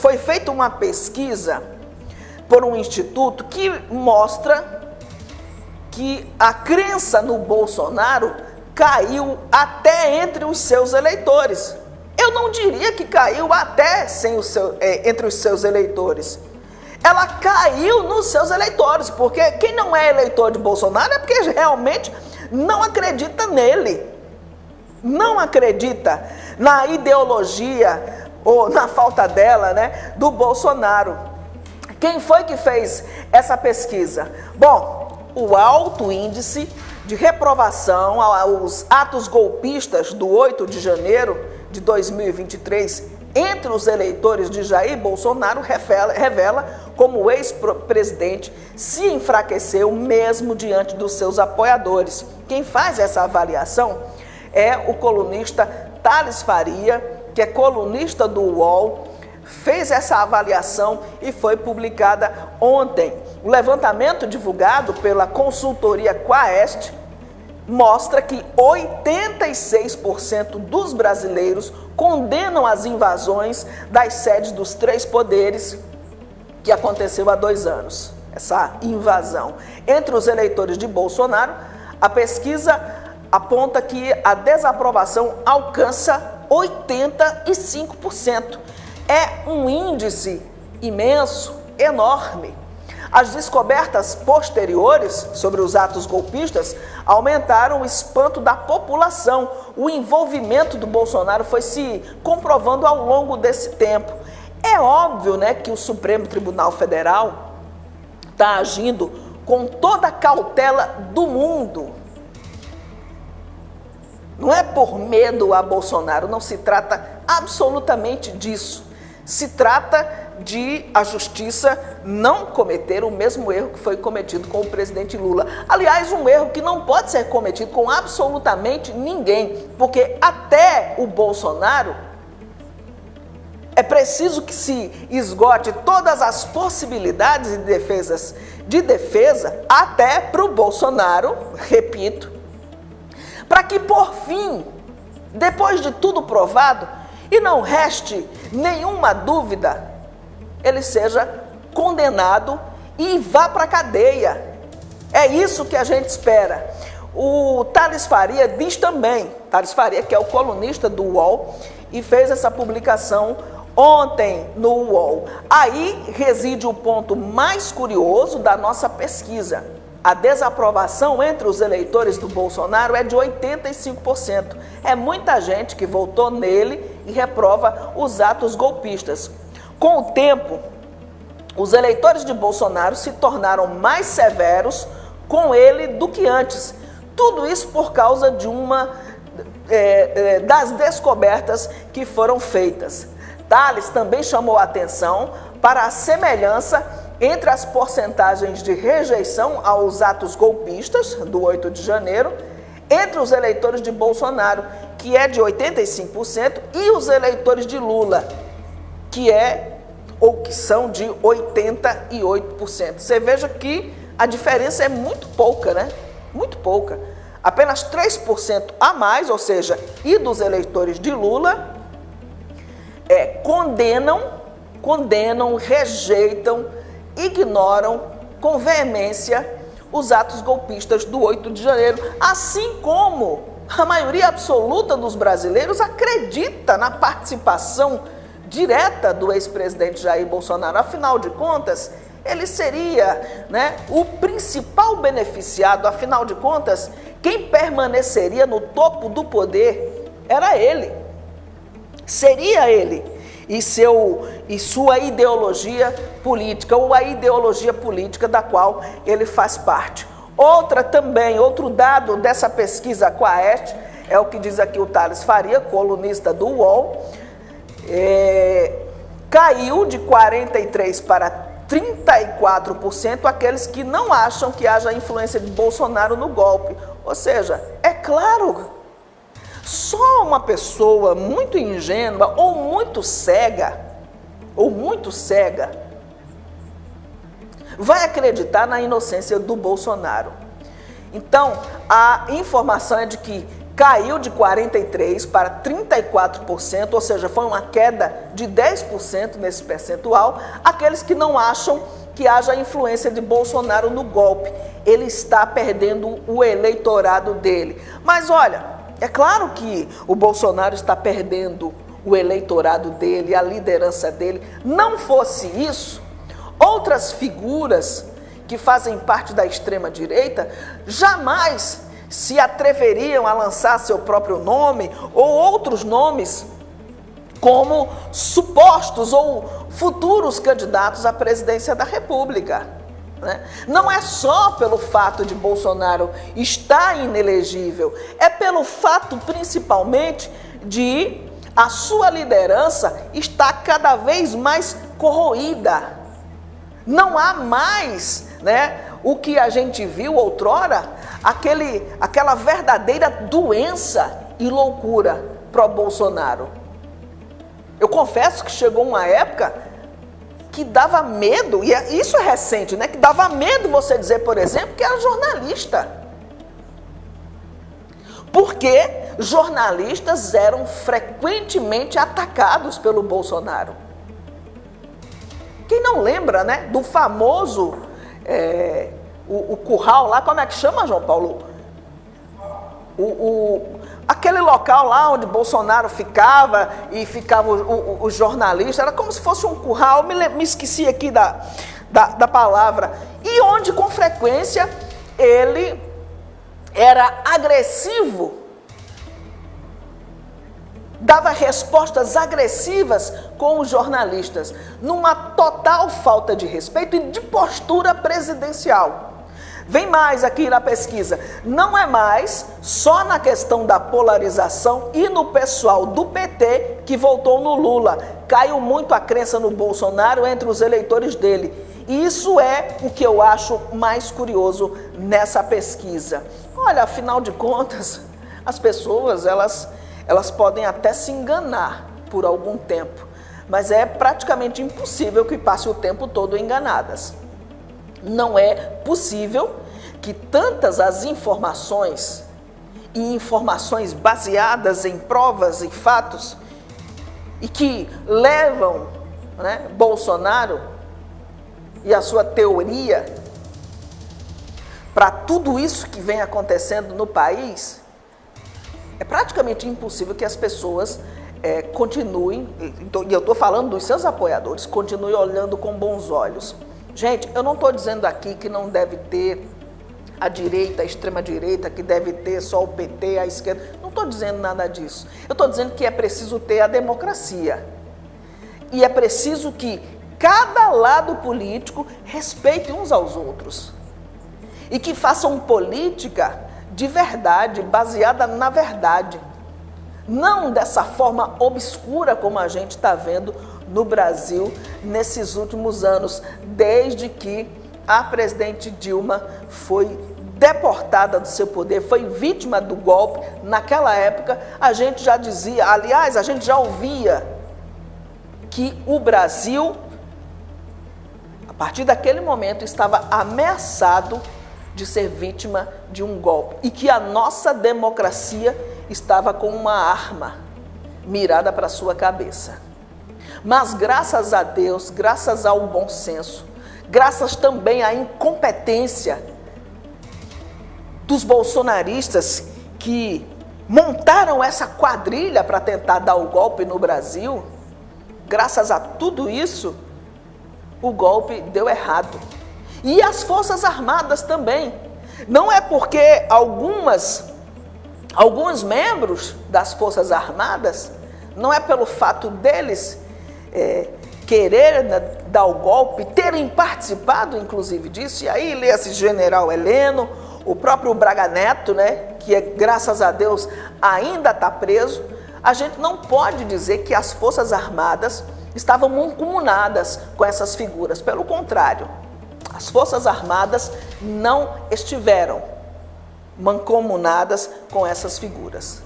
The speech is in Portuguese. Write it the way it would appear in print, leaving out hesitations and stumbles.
Foi feita uma pesquisa por um instituto que mostra que a crença no Bolsonaro caiu até entre os seus eleitores. Eu não diria que caiu até entre os seus eleitores. Ela caiu nos seus eleitores, porque quem não é eleitor de Bolsonaro é porque realmente não acredita nele. Não acredita na ideologia, ou na falta dela, né, do Bolsonaro. Quem foi que fez essa pesquisa? Bom, o alto índice de reprovação aos atos golpistas do 8 de janeiro de 2023 entre os eleitores de Jair Bolsonaro revela como o ex-presidente se enfraqueceu mesmo diante dos seus apoiadores. Quem faz essa avaliação é o colunista Thales Faria, que é colunista do UOL, fez essa avaliação e foi publicada ontem. O levantamento divulgado pela consultoria Quaest mostra que 86% dos brasileiros condenam as invasões das sedes dos três poderes que aconteceu há 2 anos. Essa invasão. Entre os eleitores de Bolsonaro, a pesquisa aponta que a desaprovação alcança 85%. É um índice imenso, enorme. As descobertas posteriores sobre os atos golpistas aumentaram o espanto da população. O envolvimento do Bolsonaro foi se comprovando ao longo desse tempo. É óbvio, né, que o Supremo Tribunal Federal está agindo com toda a cautela do mundo. Não é por medo a Bolsonaro, não se trata absolutamente disso. Se trata de a justiça não cometer o mesmo erro que foi cometido com o presidente Lula. Aliás, um erro que não pode ser cometido com absolutamente ninguém, porque até o Bolsonaro é preciso que se esgote todas as possibilidades de defesa até para o Bolsonaro, repito, para que por fim, depois de tudo provado, e não reste nenhuma dúvida, ele seja condenado e vá para a cadeia. É isso que a gente espera. O Thales Faria diz também, Thales Faria, que é o colunista do UOL, e fez essa publicação ontem no UOL. Aí reside o ponto mais curioso da nossa pesquisa. A desaprovação entre os eleitores do Bolsonaro é de 85%. É muita gente que votou nele e reprova os atos golpistas. Com o tempo, os eleitores de Bolsonaro se tornaram mais severos com ele do que antes. Tudo isso por causa de das descobertas que foram feitas. Thales também chamou a atenção para a semelhança entre as porcentagens de rejeição aos atos golpistas do 8 de janeiro, entre os eleitores de Bolsonaro, que é de 85%, e os eleitores de Lula, que são de 88%. Você veja que a diferença é muito pouca, né? Muito pouca. Apenas 3% a mais, ou seja, e dos eleitores de Lula, condenam, rejeitam, ignoram com veemência os atos golpistas do 8 de janeiro, assim como a maioria absoluta dos brasileiros acredita na participação direta do ex-presidente Jair Bolsonaro. Afinal de contas, ele seria, né, o principal beneficiado. Afinal de contas, quem permaneceria no topo do poder era ele. Seria ele. E sua ideologia política, ou a ideologia política da qual ele faz parte. Outro dado dessa pesquisa Quaest, é o que diz aqui o Thales Faria, colunista do UOL, caiu de 43% para 34% aqueles que não acham que haja influência de Bolsonaro no golpe. Ou seja, é claro, só uma pessoa muito ingênua ou muito cega, vai acreditar na inocência do Bolsonaro. Então, a informação é de que caiu de 43% para 34%, ou seja, foi uma queda de 10% nesse percentual. Aqueles que não acham que haja influência de Bolsonaro no golpe, ele está perdendo o eleitorado dele. Mas olha, é claro que o Bolsonaro está perdendo o eleitorado dele, a liderança dele. Não fosse isso, outras figuras que fazem parte da extrema-direita jamais se atreveriam a lançar seu próprio nome ou outros nomes como supostos ou futuros candidatos à presidência da República, né? Não é só pelo fato de Bolsonaro estar inelegível, é pelo fato principalmente de a sua liderança estar cada vez mais corroída. Não há mais, né, o que a gente viu outrora, aquela verdadeira doença e loucura pró-Bolsonaro. Eu confesso que chegou uma época que dava medo, e isso é recente, né? Que dava medo você dizer, por exemplo, que era jornalista. Porque jornalistas eram frequentemente atacados pelo Bolsonaro. Quem não lembra, né, do famoso, o curral lá, como é que chama, João Paulo? Aquele local lá onde Bolsonaro ficava e ficava o jornalista, era como se fosse um curral, me esqueci aqui da palavra, e onde com frequência ele era agressivo, dava respostas agressivas com os jornalistas, numa total falta de respeito e de postura presidencial. Vem mais aqui na pesquisa, não é mais só na questão da polarização e no pessoal do PT que votou no Lula. Caiu muito a crença no Bolsonaro entre os eleitores dele. E isso é o que eu acho mais curioso nessa pesquisa. Olha, afinal de contas, as pessoas, elas podem até se enganar por algum tempo, mas é praticamente impossível que passe o tempo todo enganadas. Não é possível que tantas as informações e informações baseadas em provas e fatos e que levam, né, Bolsonaro e a sua teoria para tudo isso que vem acontecendo no país, é praticamente impossível que as pessoas continuem, e eu estou falando dos seus apoiadores, continuem olhando com bons olhos. Gente, eu não estou dizendo aqui que não deve ter a direita, a extrema-direita, que deve ter só o PT, a esquerda. Não estou dizendo nada disso. Eu estou dizendo que é preciso ter a democracia. E é preciso que cada lado político respeite uns aos outros. E que façam política de verdade, baseada na verdade. Não dessa forma obscura como a gente está vendo no Brasil nesses últimos anos, desde que a presidente Dilma foi deportada do seu poder, foi vítima do golpe. Naquela época, a gente já dizia, aliás, a gente já ouvia que o Brasil, a partir daquele momento, estava ameaçado de ser vítima de um golpe e que a nossa democracia estava com uma arma mirada para a sua cabeça. Mas graças a Deus, graças ao bom senso, graças também à incompetência dos bolsonaristas que montaram essa quadrilha para tentar dar o golpe no Brasil, graças a tudo isso, o golpe deu errado. E as Forças Armadas também. Não é porque alguns membros das Forças Armadas, não é pelo fato deles querer dar o golpe, terem participado inclusive disso, e aí lê-se General Heleno, o próprio Braga Neto, né, que graças a Deus ainda está preso. A gente não pode dizer que as Forças Armadas estavam mancomunadas com essas figuras, pelo contrário, as Forças Armadas não estiveram mancomunadas com essas figuras.